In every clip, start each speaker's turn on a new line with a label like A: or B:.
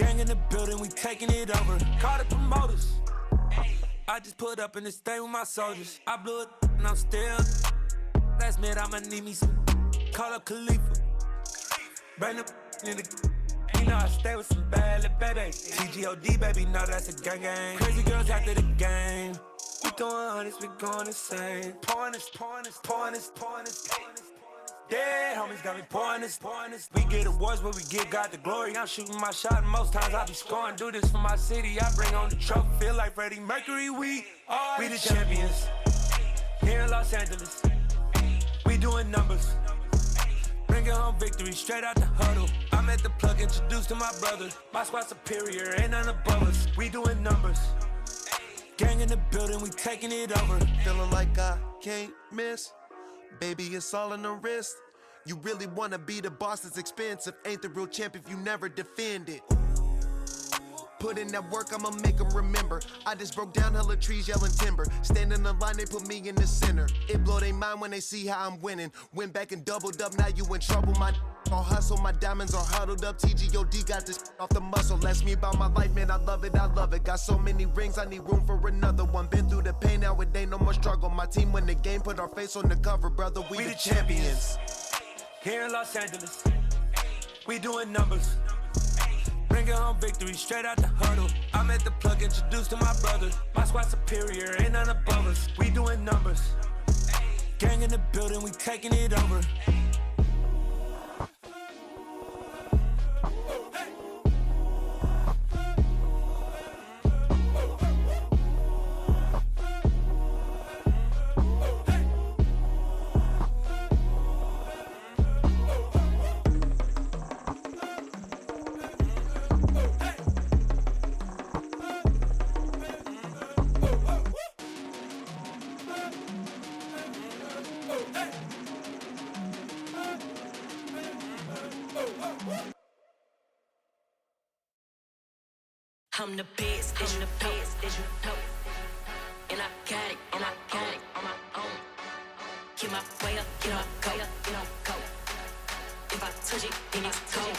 A: Gang in the building, we taking it over. Call the promoters. I just put up in this thing with my soldiers. I blew it and I'm still. Last minute I'ma need me some. Call up Khalifa. Bring the in the. You know I stay with some bad little babies. TGOD, baby, know that's a gang gang. Crazy girls after the game. We throwing hundreds, we going insane. Pouring this. Dead homies got me pouring this. We get awards, but we give God the glory. I'm shooting my shot, and most times I be scoring. Do this for my city, I bring on the trophy. Feel like Freddie Mercury, we the champions. Here in Los Angeles, we doing numbers. Bringing home victory straight out the huddle. I'm at the plug, introduced to my brother. My squad superior, ain't none above us. We doing numbers. Gang in the building, we taking it over.
B: Feeling like I can't miss. Baby, it's all in the wrist. You really wanna be the boss, it's expensive. Ain't the real champ if you never defend it. Put in that work, I'ma make them remember. I just broke down hella trees, yelling timber. Stand in the line, they put me in the center. It blow they mind when they see how I'm winning. Went back and doubled up, now you in trouble. My all hustle, my diamonds are huddled up. TGOD got this off the muscle. Ask me about my life, man, I love it. Got so many rings, I need room for another one. Been through the pain, now it ain't no more struggle. My team win the game, put our face on the cover, brother. We the champions.
A: Here in Los Angeles, we doing numbers. Bringing home victory straight out the huddle. I'm at the plug, introduced to my brother. My squad superior, ain't none above us. We doing numbers. Gang in the building, we taking it over.
C: I'm the best, and the best, as you know. And I got it on my own. Get my way up, get my go, go. If I touch it, then it's cold.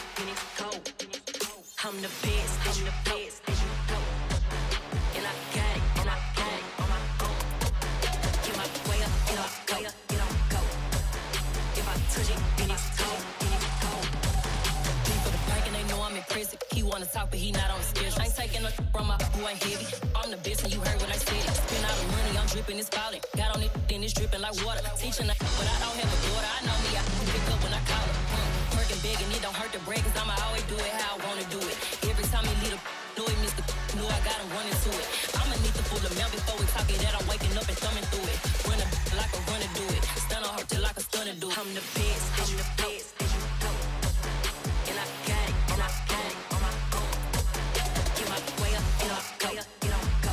C: I'm the best, and the best, as you know. And I got it on my own. Get my way up, get my go. If I touch it, then it's cold. People the bank and they know I'm in prison. He wanna talk, but he not on the schedule. I ain't taking no from my boy heavy. I'm the best and you heard what I said. Spend all the money, I'm dripping, it's falling. Got on it, then it's dripping like water. Teaching but I don't have a daughter. I know me, I can pick up when I call her. Working big and it don't hurt the break, cause I'ma always do it how I wanna do it. Every time he lead a know it, Mr. Know I got him running to it. I'ma need the full amount before we talk it that I'm waking up and thumbing through it. Run a like a runner do it. Stun on her till like a stunner do it. I'm the best, and the best, as you know. And I got it, and I got it on my own. Get my way up, get my go.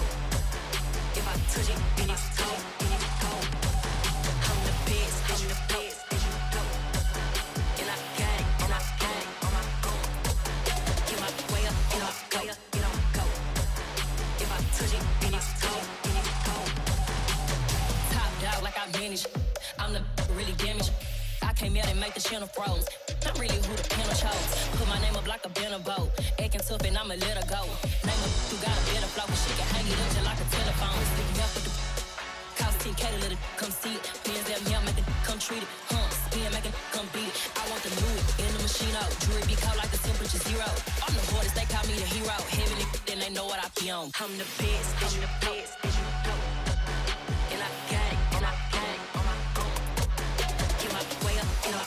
C: If I touch it, then it's cold. I'm the best, and the best, as you know. And I got it, and I got it on my own. Get my way up, get my go. If I touch it, then it's cold. Top dog like I manage. I'm the really damaged. I came out and make the channel froze. I'm really who the panel chose. Put my name up like a banner boat. Acting tough and I'ma let her go. Name up who got a better flow, but she can hang it up just like a telephone. Sticking up with the cost 10K to let it come see it. Pins that me, I make it come treat it. Spin, make it come beat it. I want the new in the machine out. Jewelry be cold like the temperature 0. I'm the hardest, they call me the hero. Heavenly, then they know what I be on. I'm the best, and the best, as you know. And I got it, and I got it on my own. Get my way up, get my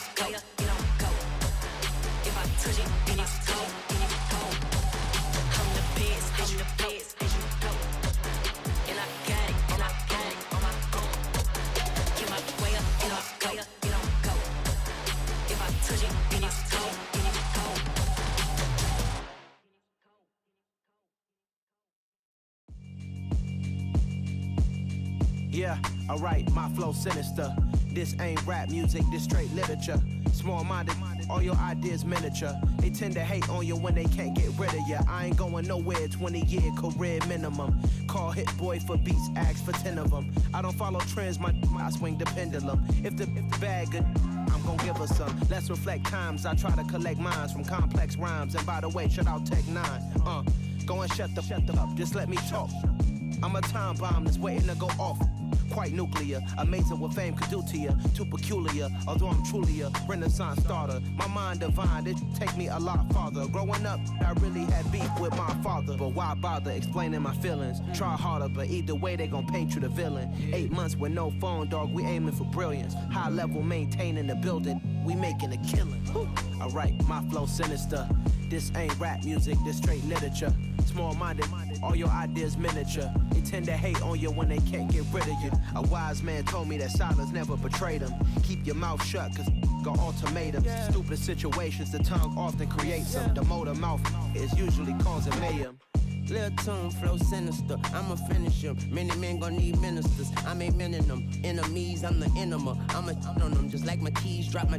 C: go. If I touch it, then it's cold. I'm the best, and the best, as you know. And I got it, and I got it on my own. Get my way up, get my go. If I touch it, then it's cold.
D: Yeah, alright, my flow sinister. This ain't rap music, this straight literature. Small-minded, all your ideas miniature. They tend to hate on you when they can't get rid of you. I ain't going nowhere, 20-year career minimum. Call Hit Boy for beats, ask for 10 of them. I don't follow trends, I swing the pendulum. If the bag good, I'm gon' give her some. Let's reflect times. I try to collect minds from complex rhymes. And by the way, shout out Tech 9. Go and shut the up. Just let me talk. I'm a time bomb that's waiting to go off. Quite nuclear, amazing what fame could do to you. Too peculiar, although I'm truly a renaissance starter. My mind divine, it take me a lot farther. Growing up, I really had beef with my father. But why bother explaining my feelings? Try harder, but either way they gon' paint you the villain. 8 months with no phone, dog, we aiming for brilliance. High level maintaining the building, we making a killing. Alright, my flow sinister. This ain't rap music, this straight literature. Small-minded, all your ideas miniature. They tend to hate on you when they can't get rid of you. A wise man told me that silence never betrayed him. Keep your mouth shut, cause got ultimatums. Stupid situations, the tongue often creates them. The motor mouth is usually causing mayhem.
E: Lil' tune, flow sinister, I'ma finish him. Many men gon' need ministers, I'm aiming them. Enemies, I'm the enema, I'ma on them. Just like my keys, drop my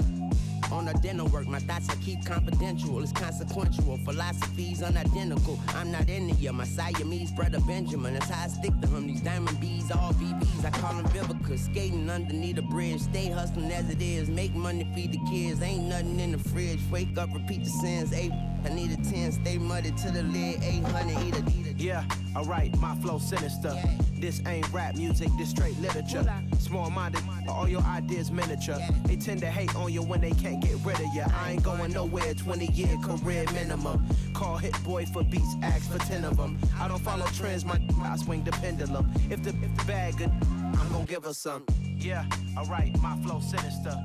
E: on the dinner work. My thoughts I keep confidential, it's consequential. Philosophies unidentical, I'm not into you. My Siamese brother Benjamin, that's how I stick to him. These diamond bees, all BBs, I call them Vivica. Skating underneath the bridge, stay hustling as it is. Make money, feed the kids, ain't nothing in the fridge. Wake up, repeat the sins, I need a 10, stay muddy to the lid, 800, eat it.
D: Yeah, alright, my flow sinister. This ain't rap music, this straight literature. Small-minded, all your ideas miniature. They tend to hate on you when they can't get rid of you. I ain't going nowhere, 20-year career minimum. Call Hit Boy for beats, ask for 10 of them. I don't follow trends, I swing the pendulum. If the bag good, I'm gon' give her some. Yeah, alright, my flow sinister.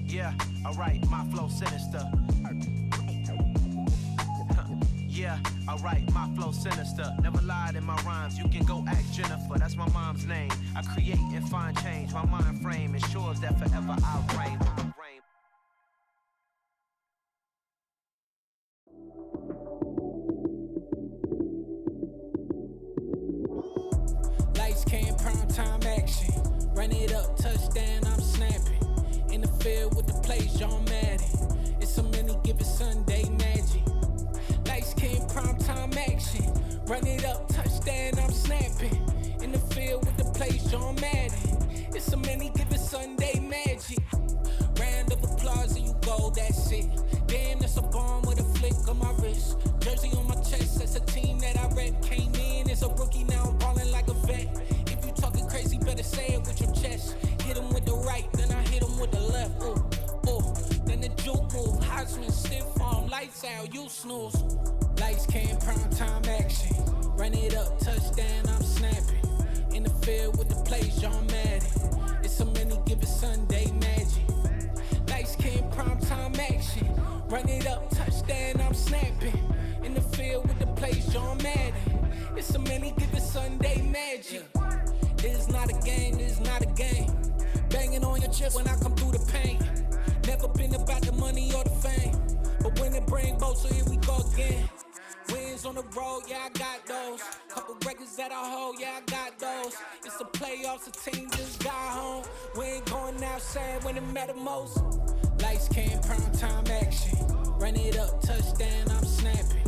D: Yeah, alright, my flow sinister. Yeah, alright, my flow sinister. Never lied in my rhymes, you can go ask Jennifer, that's my mom's name. I create and find change, my mind frame ensures that forever I reign.
F: Lights came, prime time action. Run it up, touchdown, I'm snapping. In the field with the plays, John Madden. It's so many given Sunday magic. Lights came, prime time action. Run it up, touchdown, I'm snapping. In the field with the plays, John Madden. It's so many given Sunday magic. Round of applause and you go, that's it. Damn, that's a bomb with a flick on my wrist. Jersey on my chest, that's a team that I rep. Came in as a rookie, now I'm ballin' like a vet. If you talking crazy, better say it with your chest. Hit him with the right, then I hit him with the left. Then the juke move, Heisman, stiff arm, lights out, you snooze. Lights came, prime time action. Run it up, touchdown, I'm snapping. In the field with the plays, John Madden. It's so many given Sunday magic. Lights came, prime time action. Run it up, touchdown, I'm snapping. In the field with the plays, John Madden. It's so many given Sunday magic. This is not a game, this is not a game. Banging on your chest when I come through the pain. Never been about the money or the fame. But when it bring both, so here we go again. Wins on the road, yeah, I got those. Couple records that I hold, yeah, I got those. It's the playoffs, the team just got home. We ain't going outside when it matter most. Lights came, prime time action. Run it up, touchdown, I'm snapping.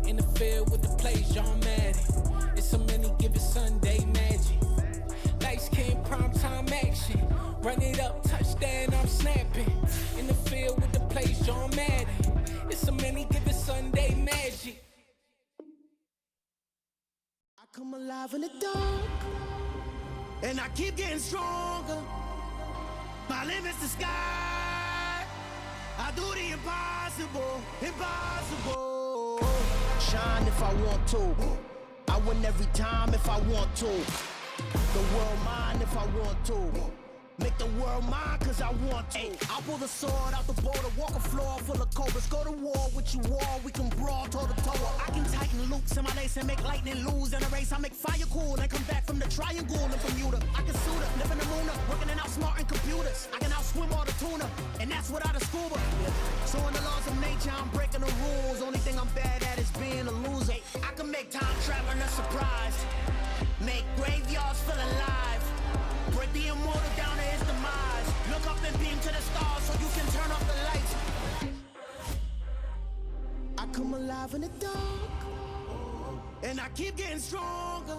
F: In the field with the plays, John Madden. It's so many given Sunday magic. Lights came, prime time action. Run it up, touchdown, I'm snapping. In the field with the plays, John Madden. It's so many given Sunday magic.
G: I come alive in the dark, and I keep getting stronger. My limit's the sky. I do the impossible, impossible. Shine if I want to. I win every time if I want to. The world mine if I want to. Make the world mine cause I want to. I pull the sword out the border, walk a floor full of cobras. Go to war with you all, we can brawl toe to toe. I can tighten loops in my lace and make lightning lose in a race. I make fire cool and come back from the triangle in Bermuda. I can suit up, live in the moon up, working and outsmarting computers. I can outswim all the tuna, and that's without a scuba. So in the laws of nature, I'm breaking the rules. Only thing I'm bad at is being a loser. I can make time traveling a surprise. Make graveyards feel alive. Break the immortal down to his demise. Look up and beam to the stars so you can turn off the lights. I come alive in the dark, and I keep getting stronger.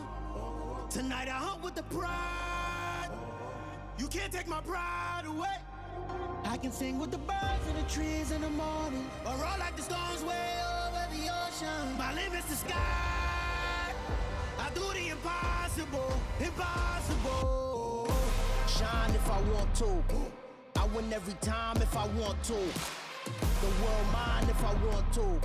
G: Tonight I hunt with the pride. You can't take my pride away. I can sing with the birds and the trees in the morning, or roll like the storms way over the ocean. My limit's the sky. I do the impossible, impossible.
E: Shine if I want to. I win every time if I want to. The world mine if I want to.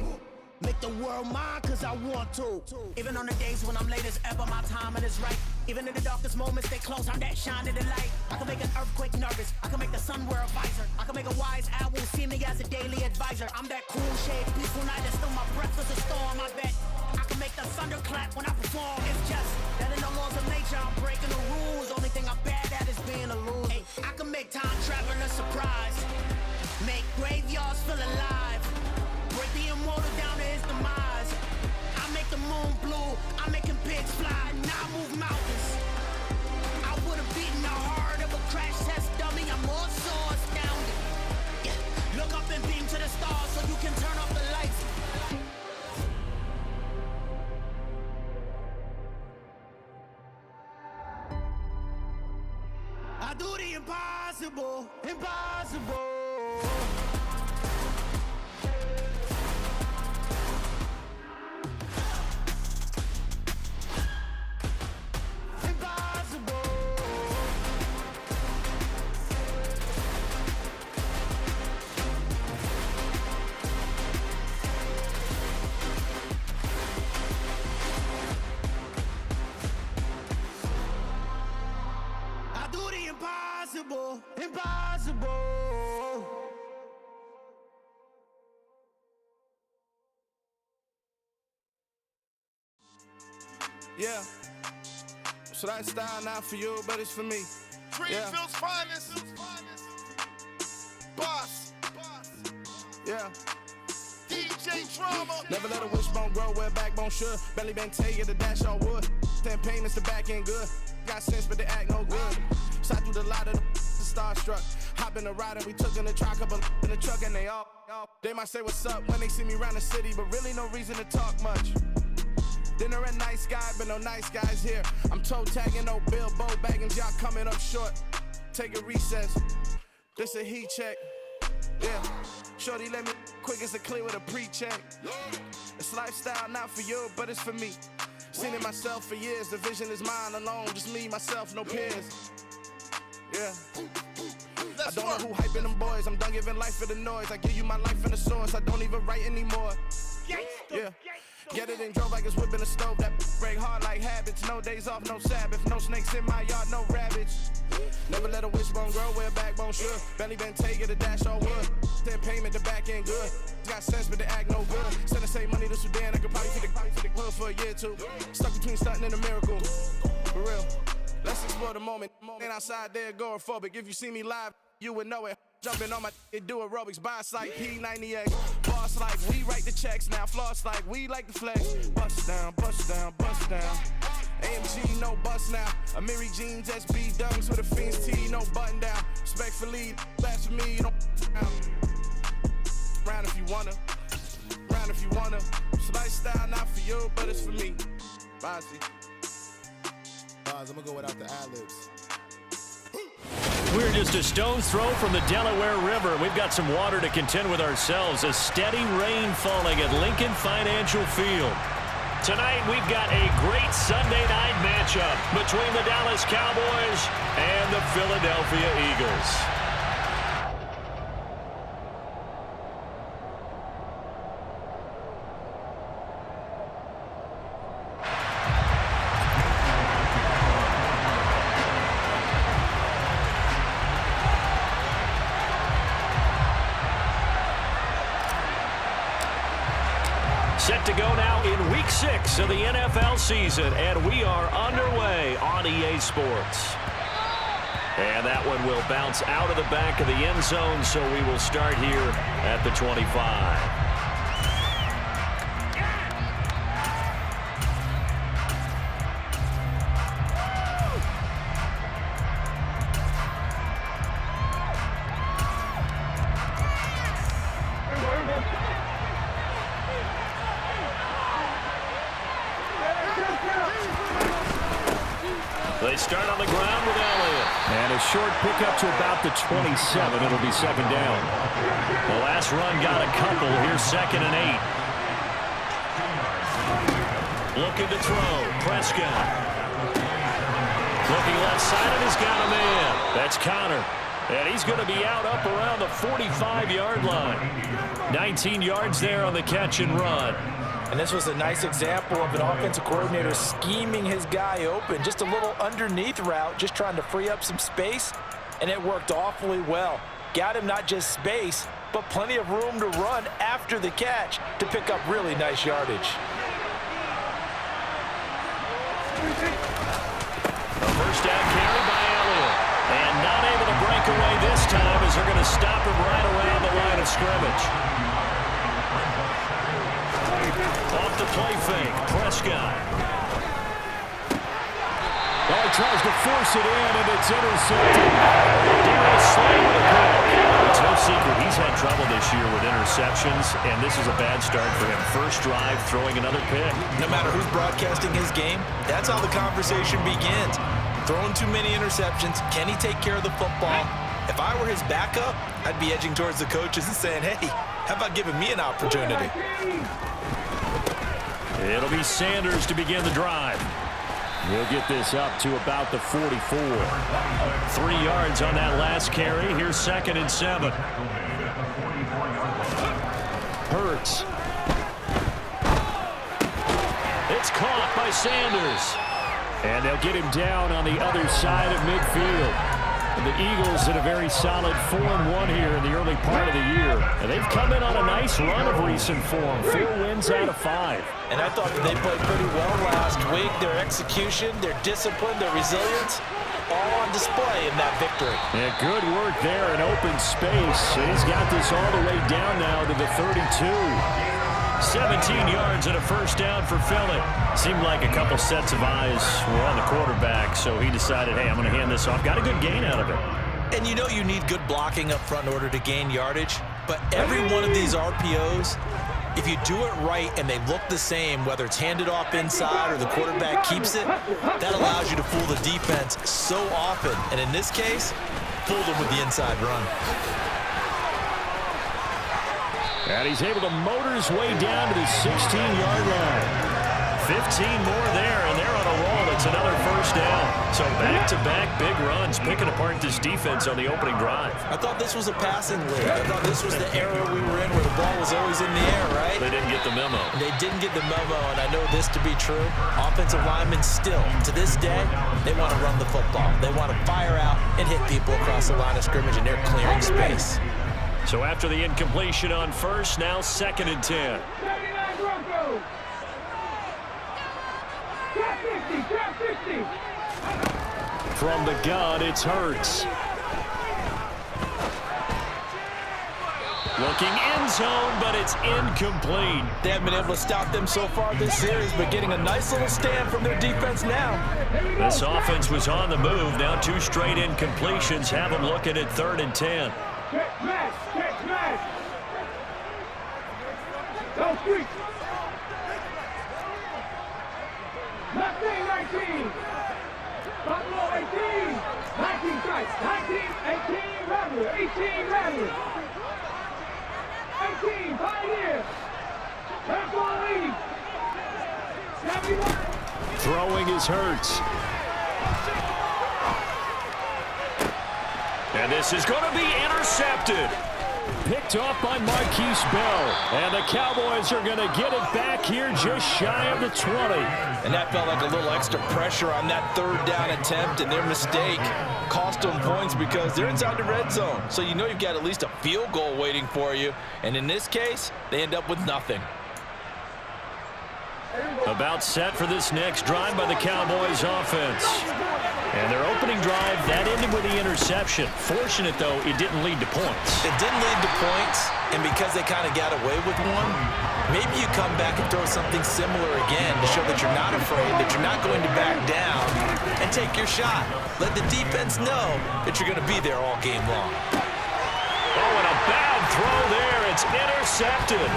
E: Make the world mine cause I want to. Even on the days when I'm late as ever, my timing is right. Even in the darkest moments, stay close, I'm that shine of the light. I can make an earthquake nervous, I can make the sun wear a visor. I can make a wise owl see me as a daily advisor. I'm that cool shade, peaceful night, and still my breath is a storm, I bet. I can make the thunder clap when I perform. It's just that in the laws of nature, I'm breaking the rules. Only thing I'm bad at is being a loser. Hey, I can make time travel a surprise. Make graveyards feel alive. Break the immortal down to his demise. I make the moon blue, I'm making pigs fly, and I move mountains. I would've beaten the heart of a crash test dummy, I'm more so astounded. Yeah. Look up and beam to the stars so you can turn off the lights.
G: I do the impossible, impossible. Impossible, impossible.
H: Yeah. So that style not for you, but it's for me.
I: Greenfield's finest. Boss.
H: Yeah.
I: DJ Drama.
H: Never let a wishbone grow where backbone should. Belly bang take the dash all wood. 10 payments, the back end good. Got sense, but they act no good. Side through the lot of the starstruck. Hop in the ride and we took in the truck, couple in the truck, and they might say what's up when they see me around the city, but really no reason to talk much. Dinner at Nice Guy, but no nice guys here. I'm toe tagging, no Bilbo bagging, y'all coming up short. Take a recess. This a heat check. Yeah. Shorty let me quick as a clear with a pre-check. It's lifestyle not for you, but it's for me. Seen it myself for years. The vision is mine alone, just me, myself, no peers. Yeah. I don't know who hyping them boys. I'm done giving life for the noise. I give you my life in the source. I don't even write anymore. Yeah. Get it and drove like it's whipping a stove. That break hard like habits. No days off, no Sabbath. No snakes in my yard, no rabbits. Never let a wishbone grow where a backbone should. Belly been taking the dash all wood. 10 payment, the back end good. Got sense, but they act no good. Send the same money to Sudan. I could probably feed the hood for a year or two. Stuck between stunting and a miracle. For real. Let's explore the moment. Ain't outside there agoraphobic. If you see me live, you would know it. Jumping on my do aerobics, boss like P90X. Boss like we write the checks now. Floss like we like the flex. Bust down, bust down, bust down. AMG, no bust now. Amiri jeans, SB dunks with a Fiends T, no button down. Respectfully, that's for me, you don't round if you wanna. Round if you wanna. It's lifestyle not for you, but it's for me. Bossy.
I: I'm gonna go without the ad-libs.
J: We're just a stone's throw from the Delaware River. We've got some water to contend with ourselves. A steady rain falling at Lincoln Financial Field. Tonight, we've got a great Sunday night matchup between the Dallas Cowboys and the Philadelphia Eagles. Set to go now in Week 6 of the NFL season, and we are underway on EA Sports. And that one will bounce out of the back of the end zone, so we will start here at the 25. They start on the ground with Elliott.
D: And a short pickup to about the 27. It'll be second down.
J: The last run got a couple. Here's 2nd and 8. Looking to throw. Prescott. Looking left side, and he's got a man. That's Connor. And he's going to be out up around the 45-yard line. 19 yards there on the catch and run.
K: And this was a nice example of an offensive coordinator scheming his guy open. Just a little underneath route, just trying to free up some space, and it worked awfully well. Got him not just space, but plenty of room to run after the catch to pick up really nice yardage.
J: A first down carry by Elliott. And not able to break away this time as they're going to stop him right around the line of scrimmage. Off the play fake, Prescott.
D: Oh, he tries to force it in, and it's intercepted. Darius Slay with a pick.
J: It's no secret he's had trouble this year with interceptions, and this is a bad start for him. First drive, throwing another pick.
K: No matter who's broadcasting his game, that's how the conversation begins. Throwing too many interceptions. Can he take care of the football? If I were his backup, I'd be edging towards the coaches and saying, hey, how about giving me an opportunity?
J: It'll be Sanders to begin the drive.
D: We'll get this up to about the 44.
J: 3 yards on that last carry. Here's 2nd and 7.
D: Hurts.
J: It's caught by Sanders.
D: And they'll get him down on the other side of midfield. The Eagles in a very solid 4-1 here in the early part of the year. And they've come in on a nice run of recent form. 4 wins out of 5.
K: And I thought that they played pretty well last week. Their execution, their discipline, their resilience, all on display in that victory.
D: Yeah, good work there in open space. And he's got this all the way down now to the 32.
J: 17 yards and a first down for Philly. Seemed like a couple sets of eyes were on the quarterback, so he decided, hey, I'm going to hand this off. Got a good gain out of it.
K: And you know you need good blocking up front in order to gain yardage, but every one of these RPOs, if you do it right and they look the same, whether it's handed off inside or the quarterback keeps it, that allows you to fool the defense so often. And in this case, fooled them with the inside run.
D: And he's able to motor his way down to the 16-yard line.
J: 15 more there, and they're on a roll. It's another first down. So back-to-back big runs, picking apart this defense on the opening drive.
K: I thought this was a passing league. I thought this was the era we were in where the ball was always in the air, right?
J: They didn't get the memo.
K: They didn't get the memo, and I know this to be true. Offensive linemen still, to this day, they want to run the football. They want to fire out and hit people across the line of scrimmage, and they're clearing space.
J: So after the incompletion on first, now 2nd and 10.
D: From the gun, it's Hurts.
J: Looking end zone, but it's incomplete.
K: They haven't been able to stop them so far this series, but getting a nice little stand from their defense now.
J: This offense was on the move. Now 2 straight incompletions have them looking at 3rd and 10.
L: Check smash! Go street! 19! Buffalo 18! 19 strikes! 19, 18, Rattler! 18, Rattler! 18, Pioneer! Temple lead! 71!
D: Throwing is Hurts.
J: And this is going to be intercepted.
D: Picked off by Marquise Bell. And the Cowboys are going to get it back here just shy of the 20.
K: And that felt like a little extra pressure on that 3rd down attempt, and their mistake cost them points because they're inside the red zone. So you know you've got at least a field goal waiting for you. And in this case, they end up with nothing.
J: About set for this next drive by the Cowboys offense. And their opening drive, that ended with the interception. Fortunate, though, it didn't lead to points.
K: It didn't lead to points, and because they kind of got away with one, maybe you come back and throw something similar again to show that you're not afraid, that you're not going to back down, and take your shot. Let the defense know that you're going to be there all game long.
J: Oh, and a bad throw there. It's intercepted.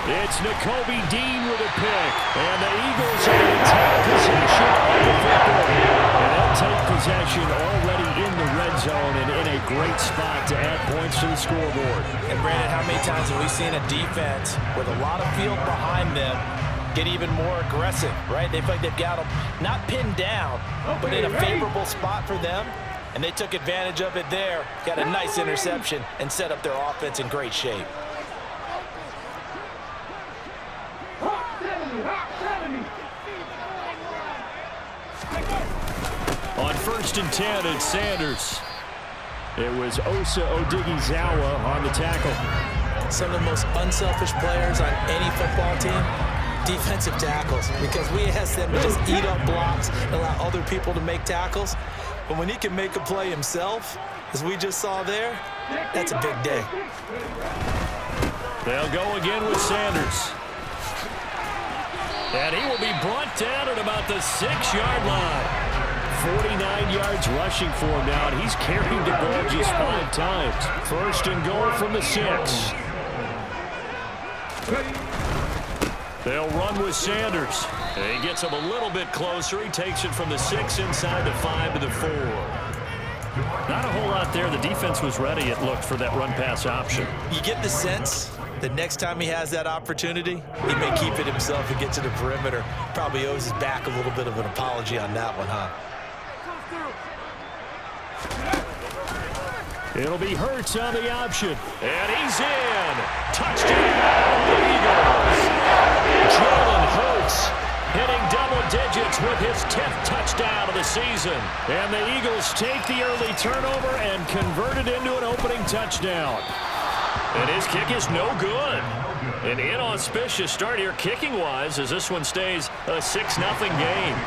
J: It's Nakobe Dean with a pick. And the Eagles are going to take possession of the football. And they'll take possession already in the red zone and in a great spot to add points to the scoreboard.
K: And Brandon, how many times have we seen a defense with a lot of field behind them get even more aggressive, right? They feel like they've got them not pinned down, but in a favorable spot for them. And they took advantage of it there, got a nice interception, and set up their offense in great shape.
J: On 1st and 10, it's Sanders. It was Osa Odighizuwa on the tackle.
K: Some of the most unselfish players on any football team, defensive tackles, because we ask them to just eat up blocks and allow other people to make tackles. But when he can make a play himself, as we just saw there, that's a big day.
J: They'll go again with Sanders. And he will be brought down at about the 6-yard line. 49 yards rushing for him now, and he's carried the ball just 5 times. 1st and goal from the 6. They'll run with Sanders. He gets him a little bit closer. He takes it from the 6 inside the 5 to the 4. Not a whole lot there. The defense was ready, it looked, for that run-pass option.
K: You get the sense that next time he has that opportunity, he may keep it himself and get to the perimeter. Probably owes his back a little bit of an apology on that one, huh?
J: It'll be Hurts on the option. And he's in. Touchdown, Eagles. Jalen Hurts hitting double digits with his 10th touchdown of the season. And the Eagles take the early turnover and convert it into an opening touchdown. And his kick is no good. An inauspicious start here kicking-wise as this one stays a 6-0 game.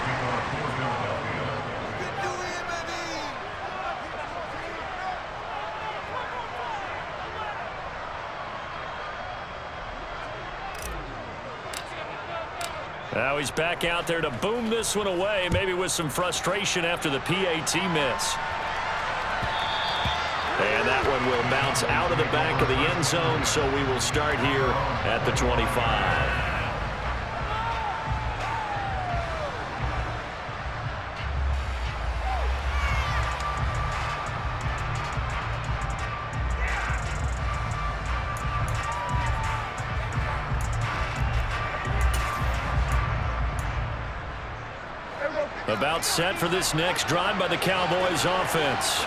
J: Now he's back out there to boom this one away, maybe with some frustration after the PAT miss. And that one will bounce out of the back of the end zone, so we will start here at the 25. About set for this next drive by the Cowboys offense.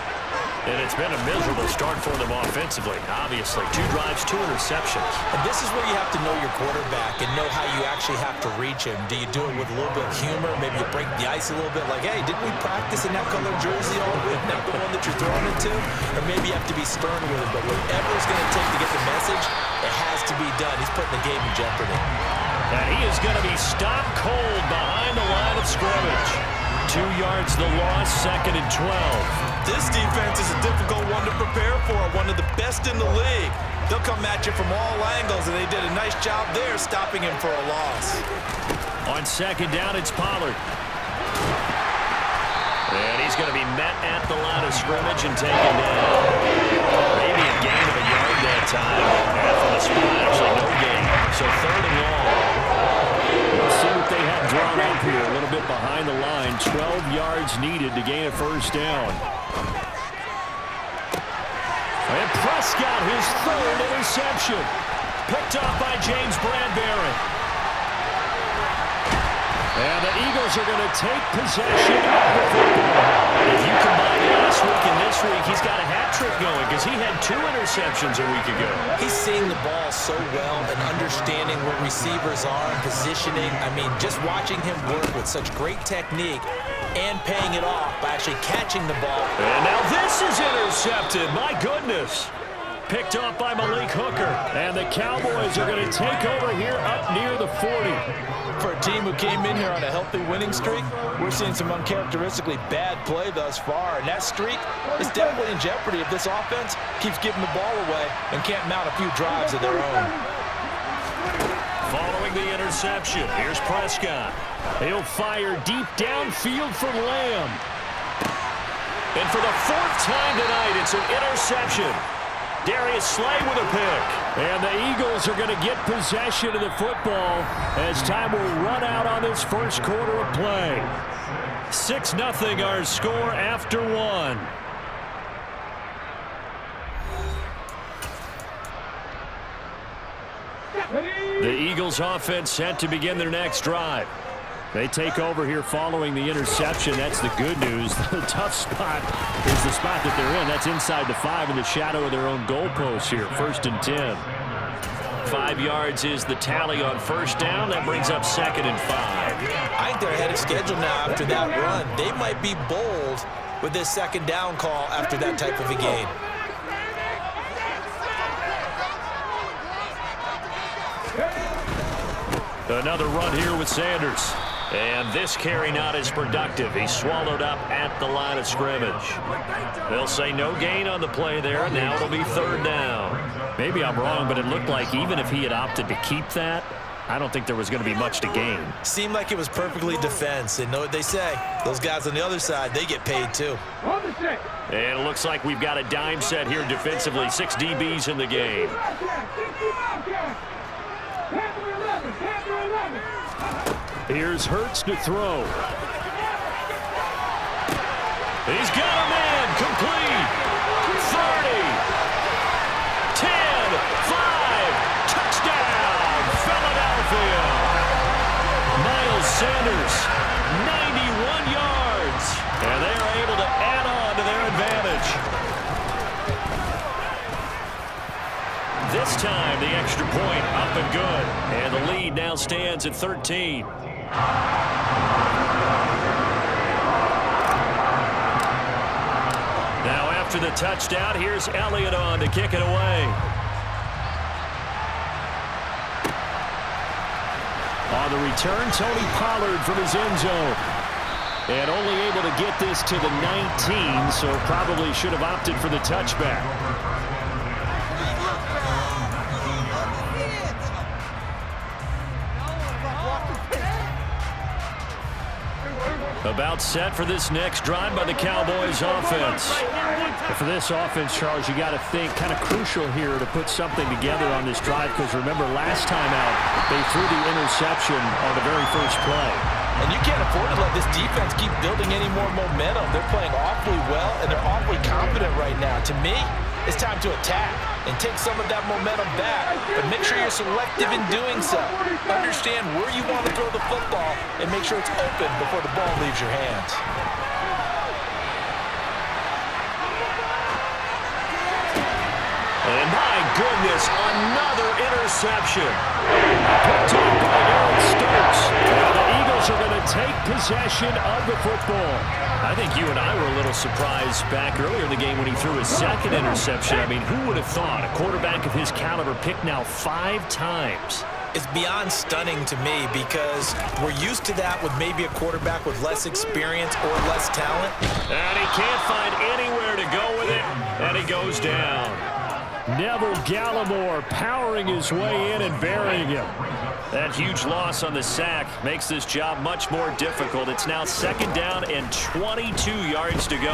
J: And it's been a miserable start for them offensively. Obviously, 2 drives, 2 interceptions.
K: And this is where you have to know your quarterback and know how you actually have to reach him. Do you do it with a little bit of humor? Maybe you break the ice a little bit like, hey, didn't we practice in that color jersey all week? Not the one that you're throwing it to? Or maybe you have to be stern with him. But whatever it's going to take to get the message, it has to be done. He's putting the game in jeopardy.
J: And he is going to be stopped cold behind the line of scrimmage. 2 yards the loss, 2nd and 12.
K: This defense is a difficult one to prepare for, one of the best in the league. They'll come at you from all angles, and they did a nice job there stopping him for a loss.
J: On 2nd down, it's Pollard. And he's going to be met at the line of scrimmage and taken down. Maybe a gain of a yard that time. Half of the spot, actually no gain. So 3rd and long. Let's see what they have drawn up here. A little bit behind the line. 12 yards needed to gain a 1st down. And Prescott, his 3rd interception. Picked off by James Bradbury. And the Eagles are going to take possession of the football. If you combine last week and this week, he's got a hat trick going because he had 2 interceptions a week ago.
K: He's seeing the ball so well and understanding where receivers are and positioning. I mean, just watching him work with such great technique and paying it off by actually catching the ball.
J: And now this is intercepted. My goodness. Picked off by Malik Hooker. And the Cowboys are going to take over here up near the 40.
K: For a team who came in here on a healthy winning streak, we're seeing some uncharacteristically bad play thus far. And that streak is definitely in jeopardy if this offense keeps giving the ball away and can't mount a few drives of their own.
J: Following the interception, here's Prescott. He'll fire deep downfield for Lamb. And for the 4th time tonight, it's an interception. Darius Slay with a pick. And the Eagles are going to get possession of the football as time will run out on this first quarter of play. 6-0 our score after one. The Eagles offense set to begin their next drive. They take over here following the interception. That's the good news. The tough spot is the spot that they're in. That's inside the 5 in the shadow of their own goalpost here. 1st and 10. 5 yards is the tally on first down. That brings up 2nd and 5.
K: I think they're ahead of schedule now after that run. They might be bold with this 2nd down call after that type of a game.
J: Another run here with Sanders. And this carry not as productive. He's swallowed up at the line of scrimmage. They'll say no gain on the play there. Now it'll be 3rd down. Maybe I'm wrong, but it looked like even if he had opted to keep that, I don't think there was going to be much to gain.
K: Seemed like it was perfectly defense. And know what they say. Those guys on the other side, they get paid too.
J: And it looks like we've got a dime set here defensively. 6 DBs in the game. Here's Hurts to throw. He's got a man complete. 30, 10, 5, touchdown, Philadelphia. Miles Sanders, 91 yards. And they are able to add on to their advantage. This time, the extra point up and good. And the lead now stands at 13. Now after the touchdown, here's Elliott on to kick it away. On the return, Tony Pollard from his end zone. And only able to get this to the 19, so probably should have opted for the touchback. About set for this next drive by the Cowboys offense. For this offense, Charles, you got to think kind of crucial here to put something together on this drive, because remember last time out they threw the interception on the very first play.
K: And you can't afford to let this defense keep building any more momentum. They're playing awfully well, and they're awfully confident right now. To me, it's time to attack and take some of that momentum back. But make sure you're selective in doing so. Understand where you want to throw the football and make sure it's open before the ball leaves your hands.
J: And my goodness, another interception. Picked up by Eric Stokes. Now the Eagles are going to take possession of the football. I think you and I were a little surprised back earlier in the game when he threw his 2nd interception. I mean, who would have thought a quarterback of his caliber picked now 5 times?
K: It's beyond stunning to me because we're used to that with maybe a quarterback with less experience or less talent.
J: And he can't find anywhere to go with it, and he goes down. Neville Gallimore powering his way in and burying him. That huge loss on the sack makes this job much more difficult. It's now 2nd down and 22 yards to go.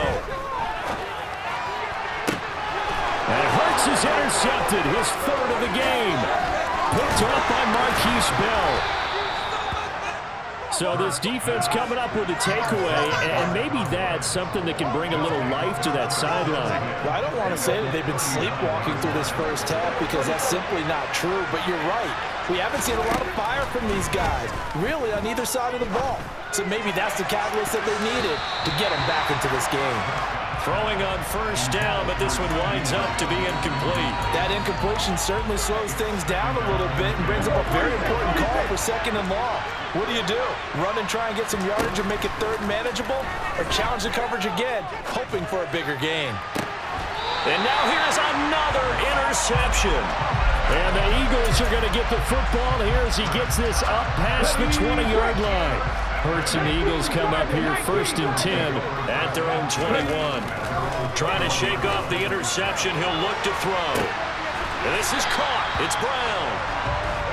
J: And Hurts is intercepted, his 3rd of the game. Picked up by Marquise Bell. So this defense coming up with a takeaway, and maybe that's something that can bring a little life to that sideline.
K: Well, I don't want to say that they've been sleepwalking through this first half because that's simply not true, but you're right. We haven't seen a lot of fire from these guys, really, on either side of the ball. So maybe that's the catalyst that they needed to get them back into this game.
J: Throwing on first down, but this one winds up to be incomplete.
K: That incompletion certainly slows things down a little bit and brings up a very important call for 2nd and long. What do? Run and try and get some yardage and make it 3rd manageable? Or challenge the coverage again, hoping for a bigger gain?
J: And now here's another interception. And the Eagles are going to get the football here as he gets this up past the 20-yard line. Hurts and the Eagles come up here 1st and 10 at their own 21. Trying to shake off the interception. He'll look to throw. And this is caught. It's Brown.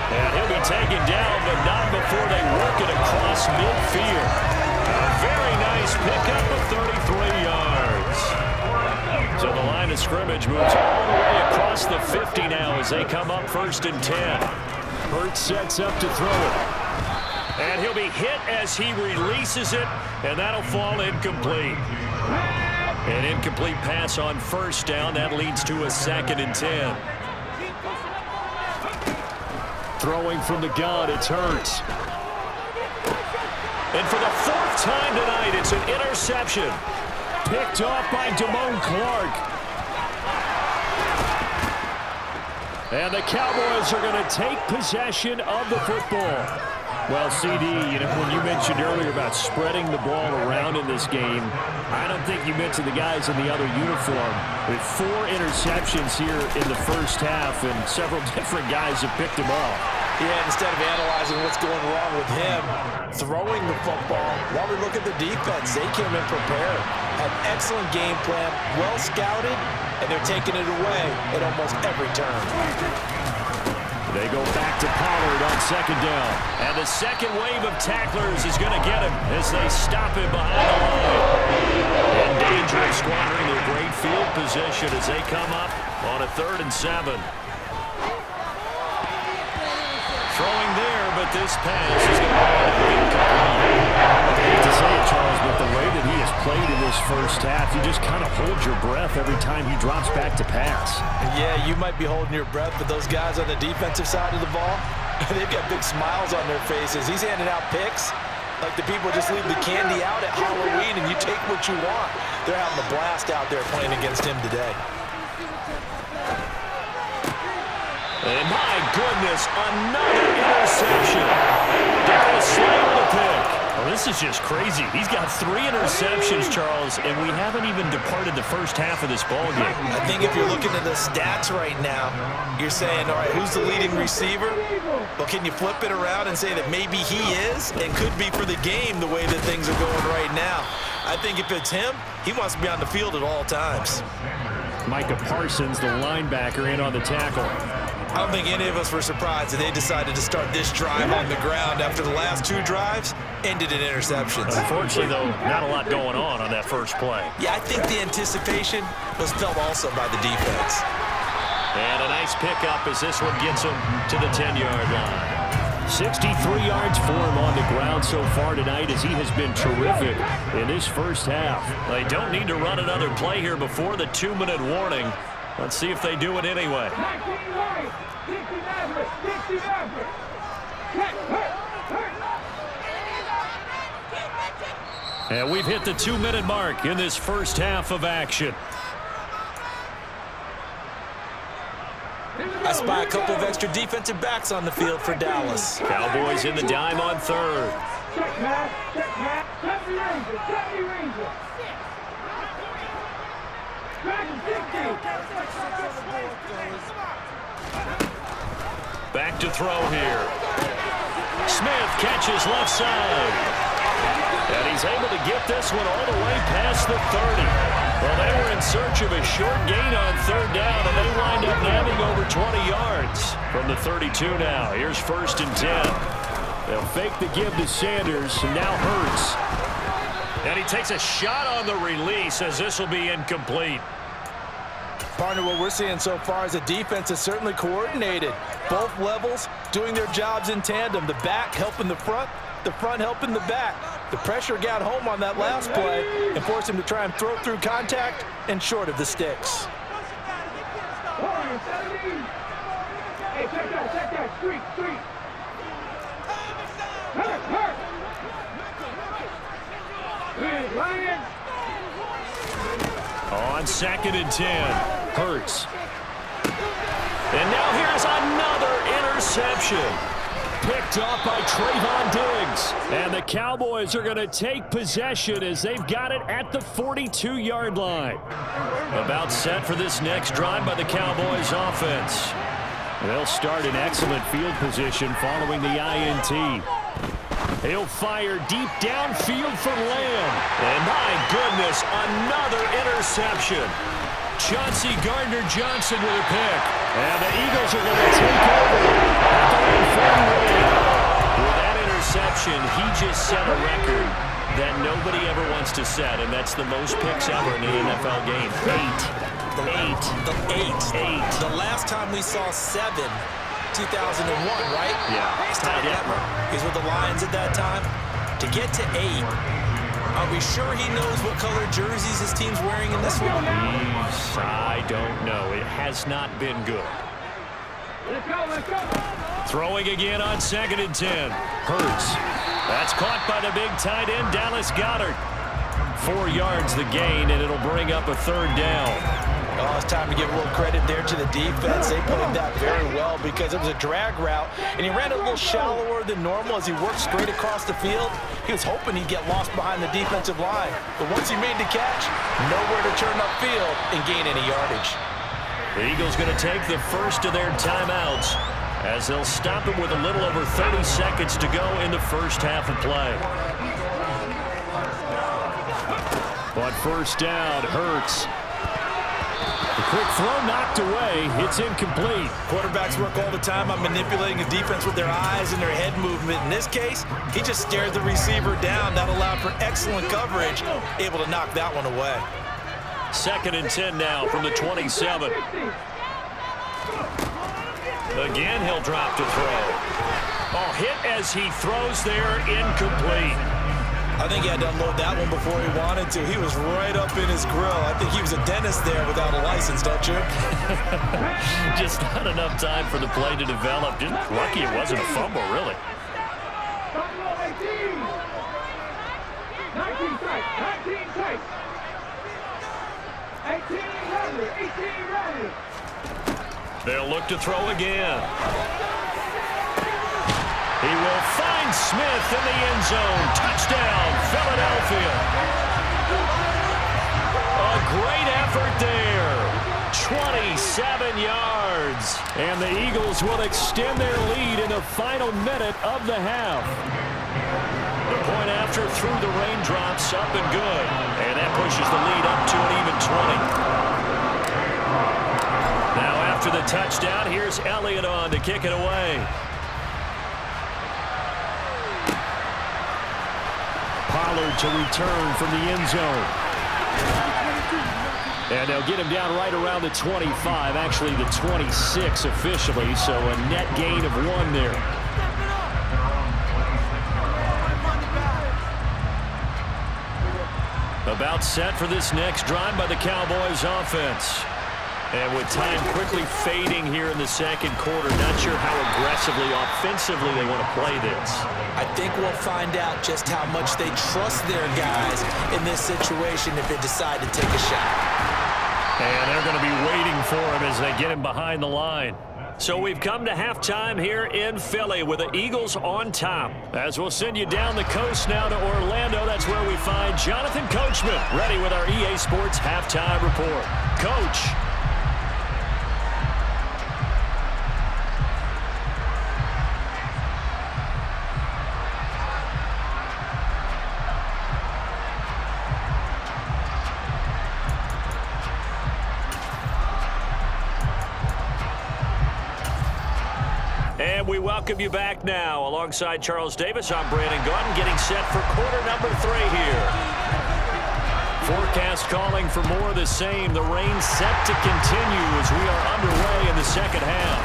J: And he'll be taken down, but not before they work it across midfield. A very nice pickup of 33 yards. So the line of scrimmage moves all the way across the 50 now as they come up 1st and 10. Hurts sets up to throw it. And he'll be hit as he releases it, and that'll fall incomplete. An incomplete pass on 1st down. That leads to a 2nd and 10. Throwing from the gun, it's Hurts. And for the 4th time tonight, it's an interception. Picked off by Damone Clark. And the Cowboys are going to take possession of the football. Well, CD, when you mentioned earlier about spreading the ball around in this game, I don't think you mentioned the guys in the other uniform. With 4 interceptions here in the first half, and several different guys have picked him off.
K: Yeah, instead of analyzing what's going wrong with him, throwing the football, while we look at the defense, they came in prepared. Had excellent game plan, well scouted, and they're taking it away at almost every turn.
J: They go back to Pollard on 2nd down. And the second wave of tacklers is going to get him as they stop him behind the line. In danger of squandering their great field position as they come up on a 3rd and 7. Throwing there, but this pass is going to wind up incomplete. I hate to say it, Charles, but the way that he has played in this first half, you just kind of hold your breath every time he drops back to pass.
K: Yeah, you might be holding your breath, but those guys on the defensive side of the ball, they've got big smiles on their faces. He's handing out picks like the people just leave the candy out at Halloween and you take what you want. They're having a blast out there playing against him today.
J: And my goodness, another interception. Darius Slay with a pick. Well, this is just crazy. He's got 3 interceptions, Charles, and we haven't even departed the first half of this ballgame.
K: I think if you're looking at the stats right now, you're saying, all right, who's the leading receiver? Well, can you flip it around and say that maybe he is and could be for the game the way that things are going right now? I think if it's him, he wants to be on the field at all times.
J: Micah Parsons, the linebacker, in on the tackle.
K: I don't think any of us were surprised that they decided to start this drive on the ground after the last 2 drives ended in interceptions.
J: Unfortunately, though, not a lot going on that first play.
K: Yeah, I think the anticipation was felt also by the defense.
J: And a nice pickup as this one gets him to the 10-yard line. 63 yards for him on the ground so far tonight as he has been terrific in this first half. They don't need to run another play here before the 2-minute warning. Let's see if they do it anyway. And we've hit the 2-minute mark in this first half of action.
K: I spy a couple of extra defensive backs on the field for Dallas.
J: Cowboys in the dime on 3rd. Back to throw here. Smith catches left side. And he's able to get this one all the way past the 30. Well, they were in search of a short gain on 3rd down, and they wind up nabbing over 20 yards from the 32 now. Here's 1st and 10. They'll fake the give to Sanders, and now Hurts. And he takes a shot on the release as this will be incomplete.
K: Partner, what we're seeing so far is the defense is certainly coordinated. Both levels doing their jobs in tandem. The back helping the front helping the back. The pressure got home on that last play and forced him to try and throw through contact and short of the sticks.
L: Hey, check that, street. Ryan.
J: On 2nd and 10, Hurts. And now here's another interception. Picked off by Trayvon Diggs. And the Cowboys are going to take possession as they've got it at the 42-yard line. About set for this next drive by the Cowboys offense. They'll start in excellent field position following the INT. He'll fire deep downfield for Lamb. And my goodness, another interception. Chauncey Gardner-Johnson with a pick. And the Eagles are going to take over at the 41. With that interception, he just set a record that nobody ever wants to set, and that's the most picks ever in an NFL game. 8.
K: The last time we saw 7, 2001, right?
J: Yeah.
K: Ty Detmer. He's with the Lions at that time. To get to 8, are we sure he knows what color jerseys his team's wearing in this one?
J: I don't know. It has not been good.
L: Let's go.
J: Throwing again on 2nd and 10. Hurts. That's caught by the big tight end, Dallas Goedert. 4 yards the gain, and it'll bring up a 3rd down.
K: Oh, it's time to give a little credit there to the defense. They played that very well because it was a drag route, and he ran a little shallower than normal as he worked straight across the field. He was hoping he'd get lost behind the defensive line, but once he made the catch, nowhere to turn upfield and gain any yardage.
J: The Eagles going to take the first of their timeouts as they'll stop it with a little over 30 seconds to go in the first half of play. But first down, Hurts. The quick throw knocked away. It's incomplete.
K: Quarterbacks work all the time on manipulating a defense with their eyes and their head movement. In this case, he just stared the receiver down. That allowed for excellent coverage, able to knock that one away.
J: 2nd and 10 now from the 27. Again, he'll drop to throw. Oh, hit as he throws there, incomplete.
K: I think he had to unload that one before he wanted to. He was right up in his grill. I think he was a dentist there without a license, don't you?
J: Just not enough time for the play to develop. Just lucky it wasn't a fumble, really.
L: 19 tight. 18 rounder.
J: They'll look to throw again. He will find Smith in the end zone. Touchdown, Philadelphia. A great effort there. 27 yards. And the Eagles will extend their lead in the final minute of the half. The point after through the raindrops, up and good. And that pushes the lead up to an even 20. Now after the touchdown, here's Elliott on to kick it away. Pollard to return from the end zone. And they'll get him down right around the 25, actually the 26 officially, so a net gain of 1 there. About set for this next drive by the Cowboys offense. And with time quickly fading here in the second quarter, not sure how aggressively, offensively they want to play this.
K: I think we'll find out just how much they trust their guys in this situation if they decide to take a shot.
J: And they're going to be waiting for him as they get him behind the line. So we've come to halftime here in Philly with the Eagles on top. As we'll send you down the coast now to Orlando, that's where we find Jonathan Coachman ready with our EA Sports halftime report. Coach. And we welcome you back now. Alongside Charles Davis, I'm Brandon Gautin, getting set for quarter number 3 here. Forecast calling for more of the same. The rain set to continue as we are underway in the second half.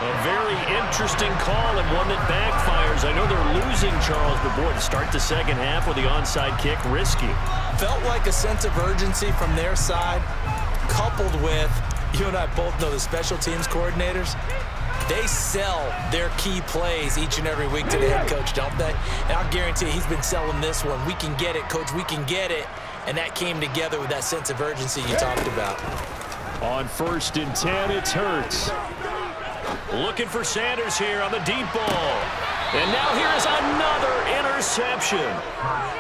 J: A very interesting call and one that backfires. I know they're losing, Charles, but boy, to start the second half with the onside kick, risky.
K: Felt like a sense of urgency from their side, coupled with, you and I both know the special teams coordinators. They sell their key plays each and every week to the head coach, don't they? And I'll guarantee he's been selling this one. We can get it, coach. We can get it. And that came together with that sense of urgency you talked about.
J: On 1st and 10, it's Hurts. Looking for Sanders here on the deep ball. And now here is another interception.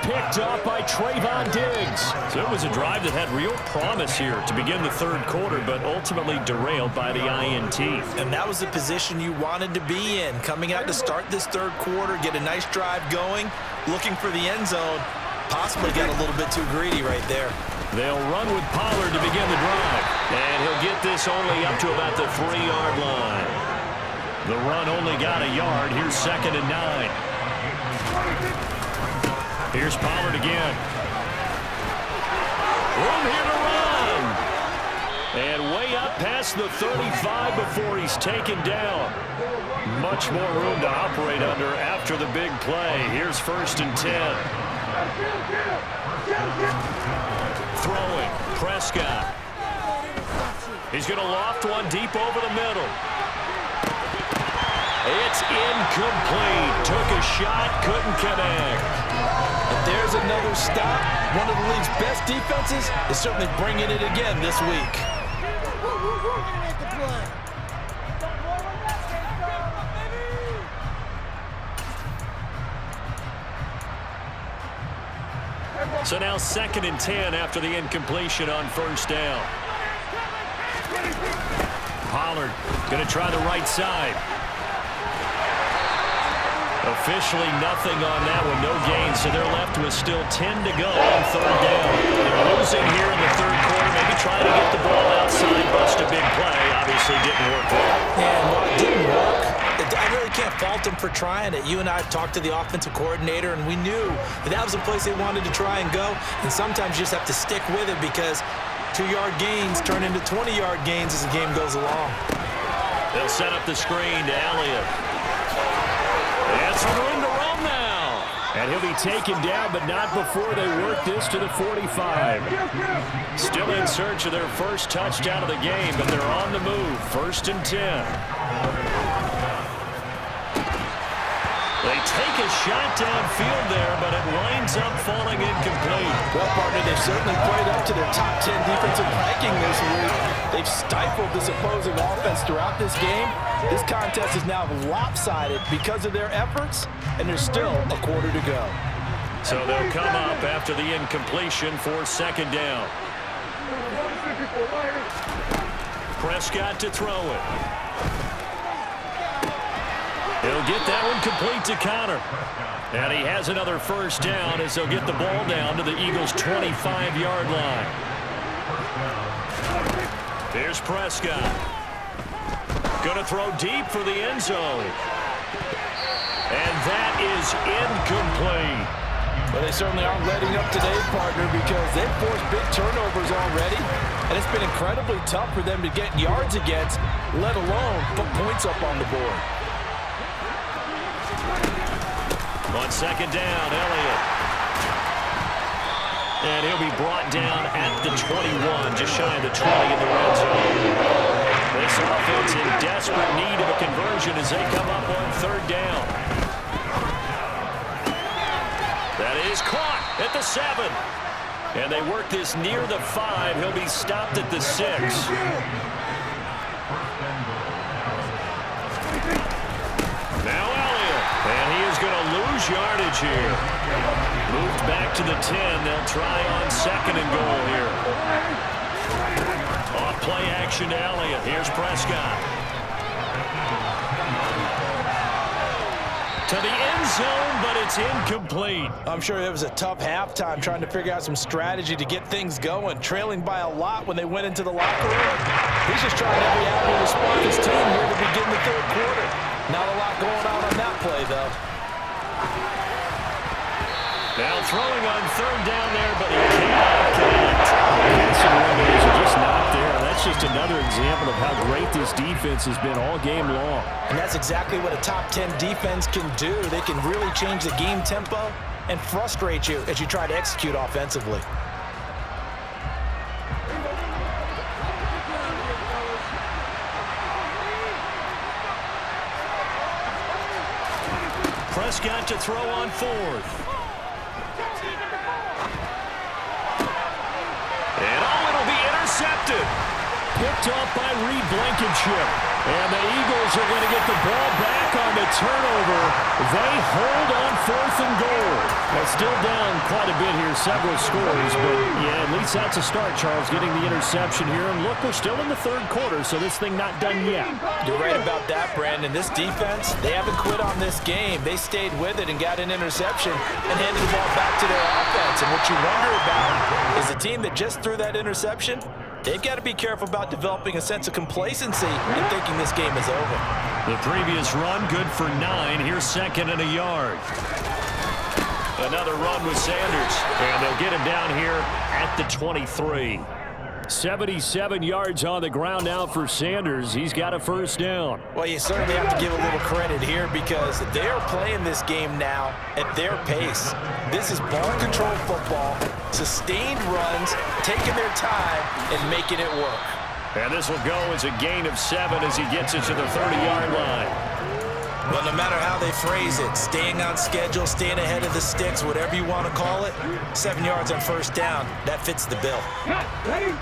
J: Picked off by Trayvon Diggs. So it was a drive that had real promise here to begin the third quarter, but ultimately derailed by the INT.
K: And that was the position you wanted to be in. Coming out to start this third quarter, get a nice drive going, looking for the end zone. Possibly got a little bit too greedy right there.
J: They'll run with Pollard to begin the drive. And he'll get this only up to about the 3-yard line. The run only got a yard. Here's 2nd and 9. Here's Pollard again. Room here to run. And way up past the 35 before he's taken down. Much more room to operate under after the big play. Here's 1st and 10. Throwing. Prescott. He's going to loft one deep over the middle. It's incomplete. Took a shot, couldn't connect.
K: If there's another stop, one of the league's best defenses is certainly bringing it again this week.
J: So now 2nd and 10 after the incompletion on 1st down. Pollard going to try the right side. Officially nothing on that one, no gain, so they're left with still 10 to go on 3rd down. They're losing here in the 3rd quarter, maybe trying to get the ball outside, bust a big play. Obviously didn't work well.
K: And while it didn't work, I really can't fault them for trying it. You and I talked to the offensive coordinator, and we knew that was the place they wanted to try and go, and sometimes you just have to stick with it because 2-yard gains turn into 20-yard gains as the game goes along.
J: They'll set up the screen to Elliott. That's room to roam now. And he'll be taken down, but not before they work this to the 45. Still in search of their first touchdown of the game, but they're on the move. 1st and 10. They take a shot downfield there, but it winds up falling incomplete.
K: Well, partner, they've certainly played up to their top 10 defensive ranking this week. They've stifled this opposing offense throughout this game. This contest is now lopsided because of their efforts, and there's still a quarter to go.
J: So they'll come up after the incompletion for 2nd down. Prescott to throw it. He'll get that one complete to Connor. And he has another 1st down as they'll get the ball down to the Eagles' 25-yard line. Here's Prescott. Going to throw deep for the end zone. And that is incomplete.
K: Well, they certainly aren't letting up today, partner, because they've forced big turnovers already. And it's been incredibly tough for them to get yards against, let alone put points up on the board.
J: On 2nd down, Elliott. And he'll be brought down at the 21, just shy of the 20 in the red zone. This offense in desperate need of a conversion as they come up on 3rd down. That is caught at the 7. And they work this near the 5. He'll be stopped at the 6. Now Elliott. And he is going to lose yardage here. Moved back to the 10. They'll try on 2nd and goal here. Off play action to Elliott. Here's Prescott. To the end zone, but it's incomplete.
K: I'm sure it was a tough halftime trying to figure out some strategy to get things going, trailing by a lot when they went into the locker room. He's just trying every avenue to spark his team here to begin the 3rd quarter. Not a lot going on that play, though.
J: Now throwing on 3rd down there, but he cannot connect. Passing windows are just not there. That's just another example of how great this defense has been all game long.
K: And that's exactly what a top 10 defense can do. They can really change the game tempo and frustrate you as you try to execute offensively.
J: Prescott to throw on 4th. And it'll be intercepted. Picked off by Reed Blankenship. And the Eagles are going to get the ball back on the turnover. They hold on 4th and goal. Well, still down quite a bit here, several scores. But, yeah, at least that's a start, Charles, getting the interception here. And, look, we're still in the 3rd quarter, so this thing not done yet.
K: You're right about that, Brandon. This defense, they haven't quit on this game. They stayed with it and got an interception and handed the ball back to their offense. And what you wonder about is the team that just threw that interception, they've got to be careful about developing a sense of complacency and thinking this game is over.
J: The previous run, good for 9. Here's 2nd and a yard. Another run with Sanders, and they'll get him down here at the 23. 77 yards on the ground now for Sanders. He's got a first down.
K: Well, you certainly have to give a little credit here because they are playing this game now at their pace. This is ball control football, sustained runs, taking their time, and making it work.
J: And this will go as a gain of 7 as he gets it to the 30-yard line.
K: Well, no matter how they phrase it, staying on schedule, staying ahead of the sticks, whatever you want to call it, 7 yards on first down, that fits the bill.
L: Ready?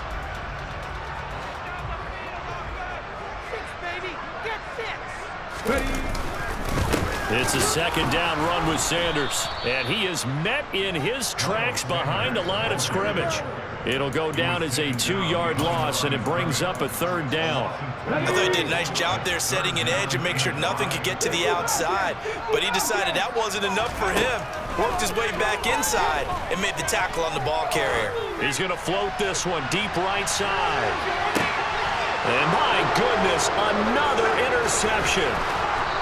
F: 6, baby. Get 6.
L: Ready?
J: It's a second down run with Sanders, and he is met in his tracks behind the line of scrimmage. It'll go down as a 2-yard loss, and it brings up a third down.
K: I thought he did a nice job there setting an edge and make sure nothing could get to the outside, but he decided that wasn't enough for him. Worked his way back inside and made the tackle on the ball carrier.
J: He's going to float this one deep right side. And my goodness, another interception.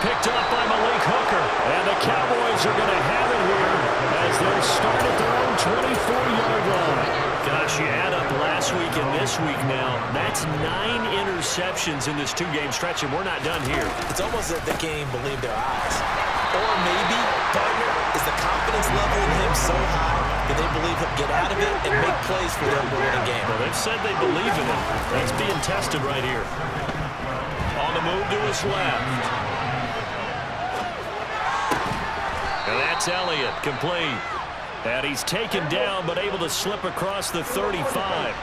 J: Picked up by Malik Hooker. And the Cowboys are going to have it here as they start at their own 24-yard line. Gosh, you add up last week and this week now. That's 9 interceptions in this 2-game stretch, and we're not done here.
K: It's almost as if they can't even believe their eyes. Or maybe, partner, is the confidence level in him so high that they believe he'll get out of it and make plays for them to win a game.
J: Well, they've said they believe in him. That's being tested right here. On the move to his left. And that's Elliott, complete. And he's taken down, but able to slip across the 35.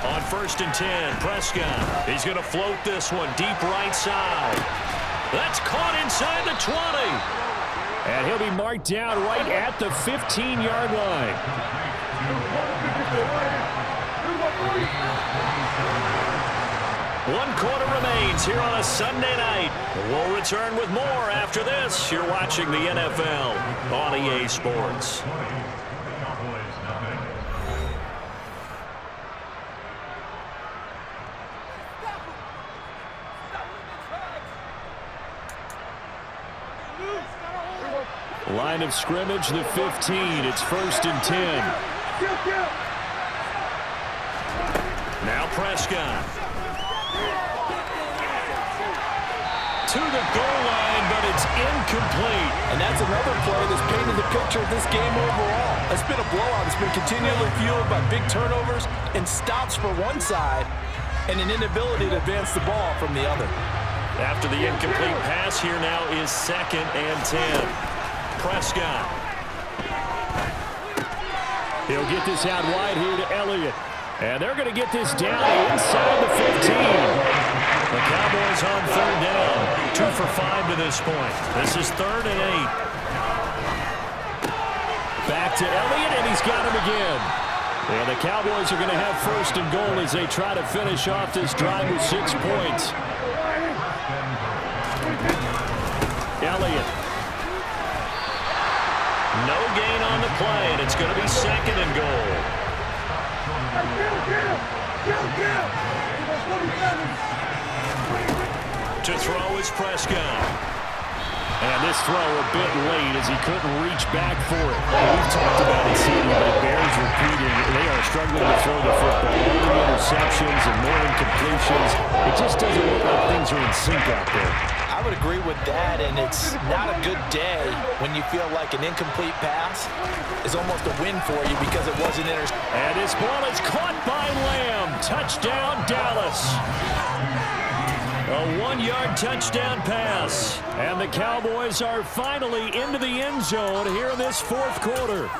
J: On 1st and 10, Prescott. He's going to float this one deep right side. That's caught inside the 20. And he'll be marked down right at the 15-yard line. 1 quarter remains here on a Sunday night. We'll return with more after this. You're watching the NFL on EA Sports. Line of scrimmage, the 15. It's 1st and 10. Now Prescott. To the goal line, but it's incomplete.
H: And that's another play that's painted the picture of this game overall. It's been a blowout. It's been continually fueled by big turnovers and stops for one side and an inability to advance the ball from the other.
J: After the incomplete pass, here now is 2nd and 10. Prescott. He'll get this out wide here to Elliott. And they're going to get this down inside the 15. The Cowboys on 3rd down. 2 for 5 to this point. This is 3rd and 8. Back to Elliott, and he's got him again. And the Cowboys are going to have 1st and goal as they try to finish off this drive with 6 points. Elliott. No gain on the play, and it's going to be 2nd and goal. To throw is Prescott. And this throw a bit late as he couldn't reach back for it. We've talked about it, seeing the Bears repeating. They are struggling to throw the football. More interceptions and more incompletions. It just doesn't look like things are in sync out there.
K: I would agree with that, and it's not a good day when you feel like an incomplete pass is almost a win for you because it wasn't intercepted.
J: And this ball is caught by Lamb. Touchdown, Dallas. A 1-yard touchdown pass. And the Cowboys are finally into the end zone here in this 4th quarter.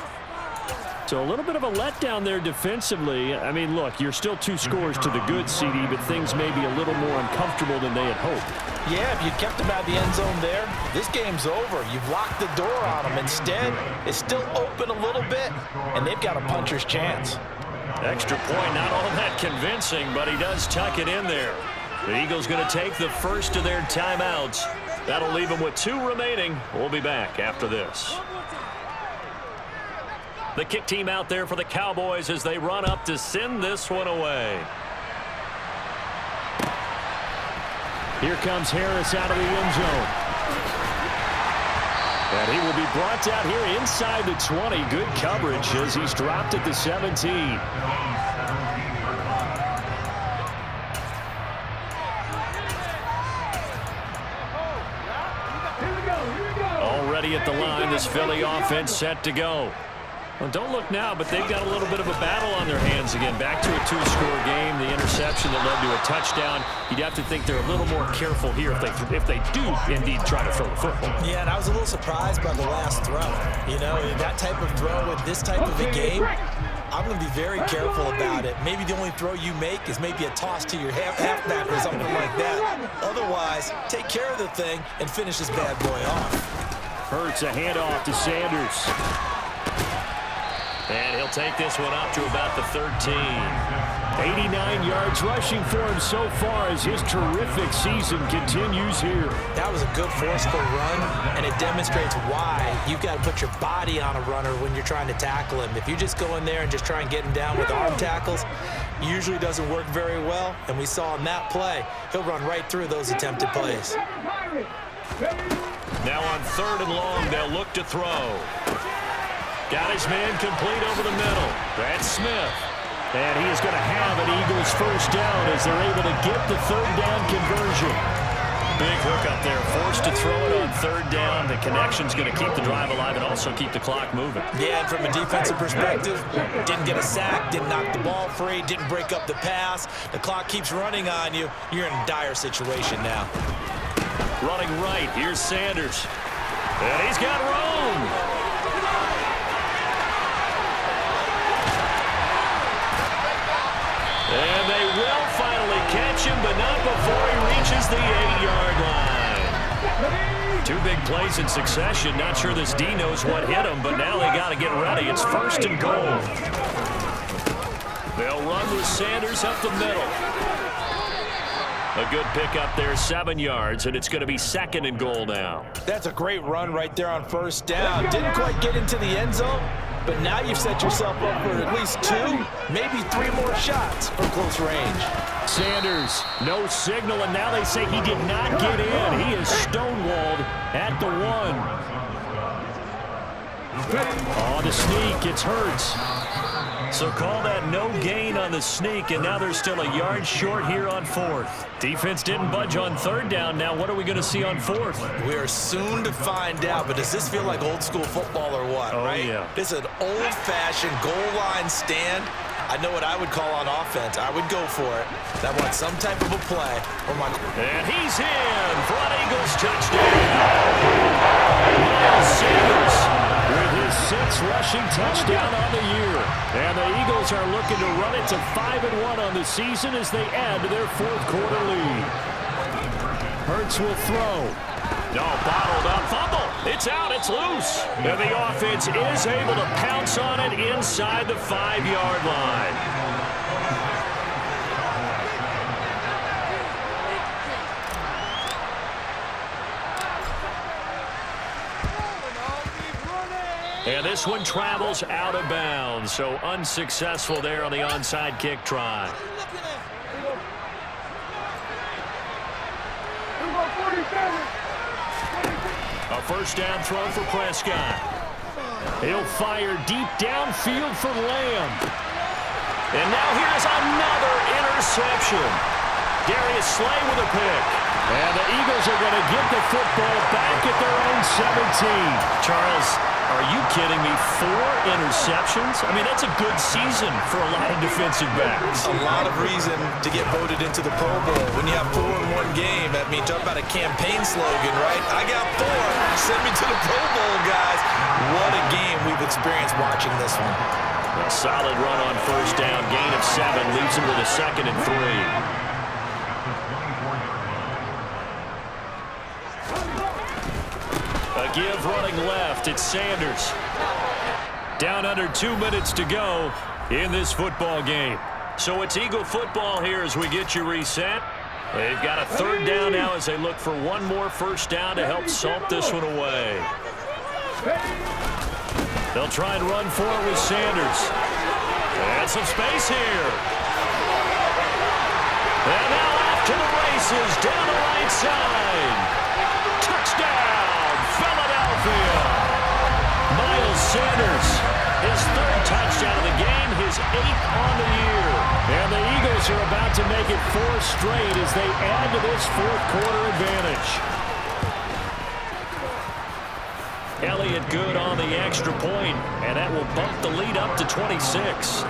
J: So a little bit of a letdown there defensively. I mean, look, you're still 2 scores to the good, CD, but things may be a little more uncomfortable than they had hoped.
K: Yeah, if you'd kept them out of the end zone there, this game's over. You've locked the door on them. Instead, it's still open a little bit, and they've got a puncher's chance.
J: Extra point, not all that convincing, but he does tuck it in there. The Eagles going to take the first of their timeouts. That'll leave them with 2 remaining. We'll be back after this. The kick team out there for the Cowboys as they run up to send this one away. Here comes Harris out of the end zone. And he will be brought down here inside the 20. Good coverage as he's dropped at the 17. Already at the line, this Philly offense set to go. Well, don't look now, but they've got a little bit of a battle on their hands again. Back to a two-score game. The interception that led to a touchdown. You'd have to think they're a little more careful here if they do indeed try to throw the football.
K: Yeah, and I was a little surprised by the last throw. You know, that type of throw in this type of a game, I'm going to be very careful about it. Maybe the only throw you make is maybe a toss to your halfback or something like that. Otherwise, take care of the thing and finish this bad boy off.
J: Hurts a handoff to Sanders. And he'll take this one up to about the 13. 89 yards rushing for him so far as his terrific season continues here.
K: That was a good forceful run, and it demonstrates why you've got to put your body on a runner when you're trying to tackle him. If you just go in there and just try and get him down with arm tackles, usually doesn't work very well, and we saw in that play, he'll run right through those attempted plays.
J: Now on 3rd and long, they'll look to throw. Got his man complete over the middle. That's Smith. And he is going to have an Eagles first down as they're able to get the 3rd down conversion. Big hook up there. Forced to throw it on 3rd down. The connection's going to keep the drive alive and also keep the clock moving.
K: Yeah, and from a defensive perspective, didn't get a sack, didn't knock the ball free, didn't break up the pass. The clock keeps running on you. You're in a dire situation now.
J: Running right. Here's Sanders. And he's got room. And they will finally catch him, but not before he reaches the 8-yard line. 2 big plays in succession. Not sure this D knows what hit him, but now they got to get ready. It's 1st and goal. They'll run with Sanders up the middle. A good pickup there, 7 yards, and it's going to be 2nd and goal now.
K: That's a great run right there on 1st down. Didn't quite get into the end zone, but now you've set yourself up for at least 2, maybe 3 more shots from close range.
J: Sanders, no signal, and now they say he did not get in. He is stonewalled at the 1. Oh, the sneak, it's Hurts. So call that no gain on the sneak, and now they're still a yard short here on 4th. Defense didn't budge on 3rd down. Now what are we going to see on 4th?
K: We are soon to find out, but does this feel like old school football or what, right?
J: Yeah.
K: This is an old-fashioned goal line stand. I know what I would call on offense. I would go for it. I want some type of a play.
J: And he's in for an Eagles touchdown. Miles Sanders with his 6th rushing touchdown on the year. And the Eagles are looking to run it to 5-1 on the season as they add to their 4th quarter lead. Hurts will throw. No, bottled up, fumble. It's out, it's loose. And the offense is able to pounce on it inside the 5-yard line. And this one travels out of bounds, so unsuccessful there on the onside kick try. A first down throw for Prescott. He'll fire deep downfield for Lamb. And now here's another interception. Darius Slay with a pick. And the Eagles are going to get the football back at their own 17. Charles, are you kidding me? 4 interceptions? I mean, that's a good season for a lot of defensive backs.
K: A lot of reason to get voted into the Pro Bowl. When you have 4 in one game, I mean, talk about a campaign slogan, right? I got 4. Send me to the Pro Bowl, guys. What a game we've experienced watching this one.
J: A solid run on first down. Gain of 7 leaves him with a 2nd and 3. A give running left. It's Sanders. Down under 2 minutes to go in this football game. So it's Eagle football here as we get you reset. They've got a 3rd down now as they look for one more first down to help salt this one away. They'll try and run for it with Sanders. And some space here. And now off to the races down the right side. Touchdown, Philadelphia. make it 4 straight as they add to this fourth quarter advantage. Elliott good on the extra point, and that will bump the lead up to 26.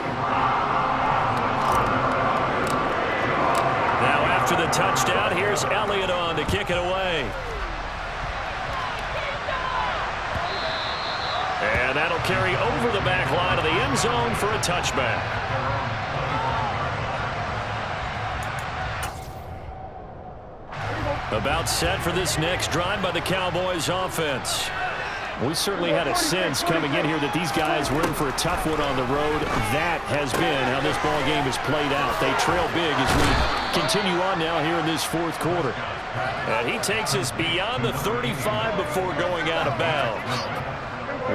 J: Now after the touchdown, here's Elliott on to kick it away. And that'll carry over the back line of the end zone for a touchback. About set for this next drive by the Cowboys offense. We certainly had a sense coming in here that these guys were in for a tough one on the road. That has been how this ball game has played out. They trail big as we continue on now here in this fourth quarter. And he takes us beyond the 35 before going out of bounds.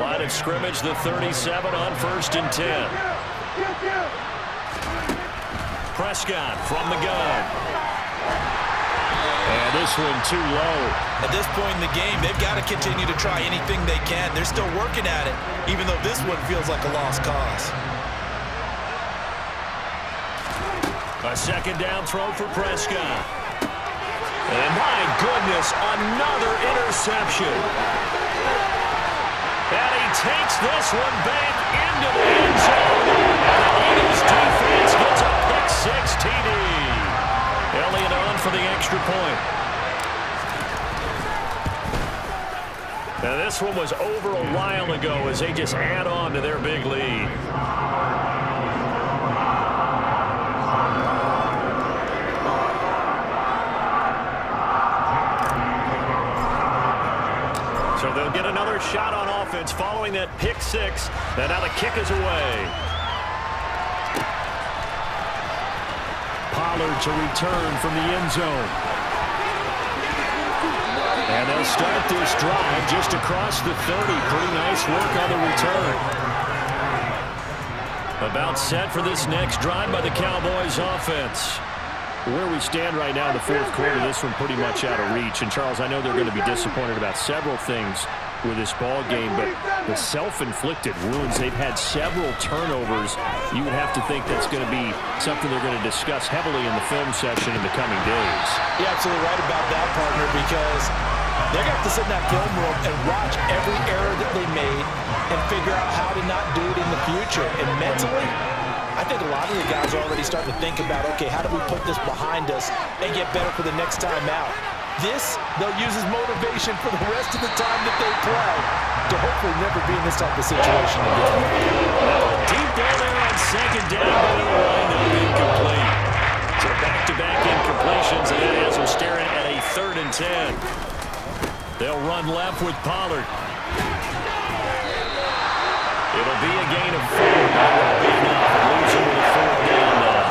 J: Line of scrimmage, the 37 on 1st and 10. Prescott from the gun. And this one too low.
K: At this point in the game, they've got to continue to try anything they can. They're still working at it, even though this one feels like a lost cause.
J: A second down throw for Prescott. And my goodness, another interception. And he takes this one back into the end zone. And the Eagles defense gets a pick-6 TD. Elliott on for the extra point. Now this one was over a while ago as they just add on to their big lead. So they'll get another shot on offense following that pick-6. And now the kick is away. Pollard to return from the end zone. And they'll start this drive just across the 30. Pretty nice work on the return. About set for this next drive by the Cowboys offense. Where we stand right now in the fourth quarter, this one pretty much out of reach. And, Charles, I know they're going to be disappointed about several things with this ball game, but the self-inflicted wounds, they've had several turnovers. You would have to think that's going to be something they're going to discuss heavily in the film session in the coming days.
K: You're absolutely right about that, partner, because they're going to have to sit in that film room and watch every error that they made and figure out how to not do it in the future. And mentally, I think a lot of the guys are already starting to think about, okay, how do we put this behind us and get better for the next time out? This, they'll use as motivation for the rest of the time that they play to hopefully never be in this type of situation again.
J: Deep down there on second down, but it'll wind up incomplete. So back-to-back incompletions, and that has them staring at a 3rd and 10. They'll run left with Pollard. It'll be a gain of 4. That won't be enough. It leaves them with a 4th down now.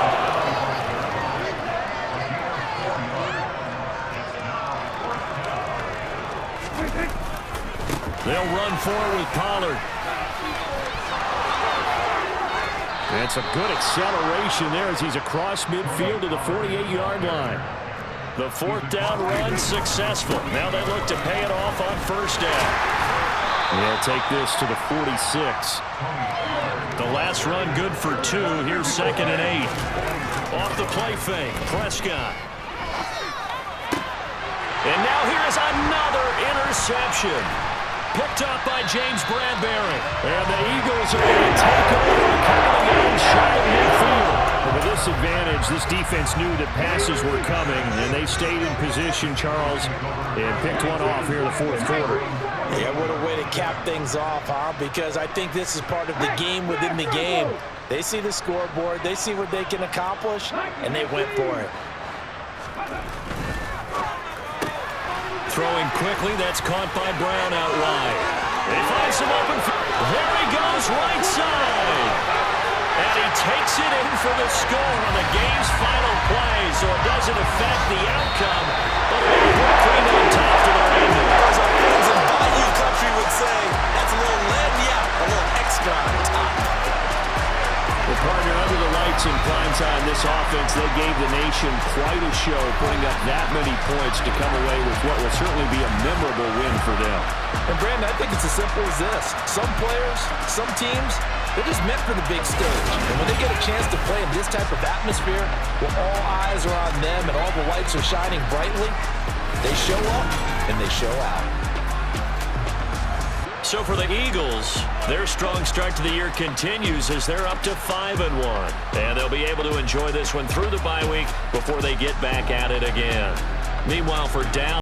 J: They'll run forward with Pollard. That's a good acceleration there as he's across midfield to the 48-yard line. The 4th down run successful. Now they look to pay it off on 1st down. They'll take this to the 46. The last run good for 2. Here's 2nd and 8. Off the play fake, Prescott. And now here is another interception. Picked up by James Bradbury. And the Eagles are going to take over coming in shy of midfield. With this advantage, this defense knew that passes were coming, and they stayed in position, Charles, and picked one off here in the fourth quarter.
K: Yeah, what a way to cap things off, huh? Because I think this is part of the game within the game. They see the scoreboard, they see what they can accomplish, and they went for it.
J: Throwing quickly, that's caught by Brown out wide. He finds some open. There he goes, right side. And he takes it in for the score on the game's final play, so it doesn't affect the outcome, but it will put cream on top to their end.
K: As our friends in Bayou Country would say, that's a little lead, yeah, a little extra on top.
J: Well, partner, under the lights in prime time, this offense, they gave the nation quite a show, putting up that many points to come away with what will certainly be a memorable win for them.
K: And Brandon, I think it's as simple as this. Some players, some teams, they're just meant for the big stage. And when they get a chance to play in this type of atmosphere, where all eyes are on them and all the lights are shining brightly, they show up and they show out.
J: So for the Eagles, their strong start to the year continues as they're up to 5-1. And they'll be able to enjoy this one through the bye week before they get back at it again. Meanwhile, for Dallas,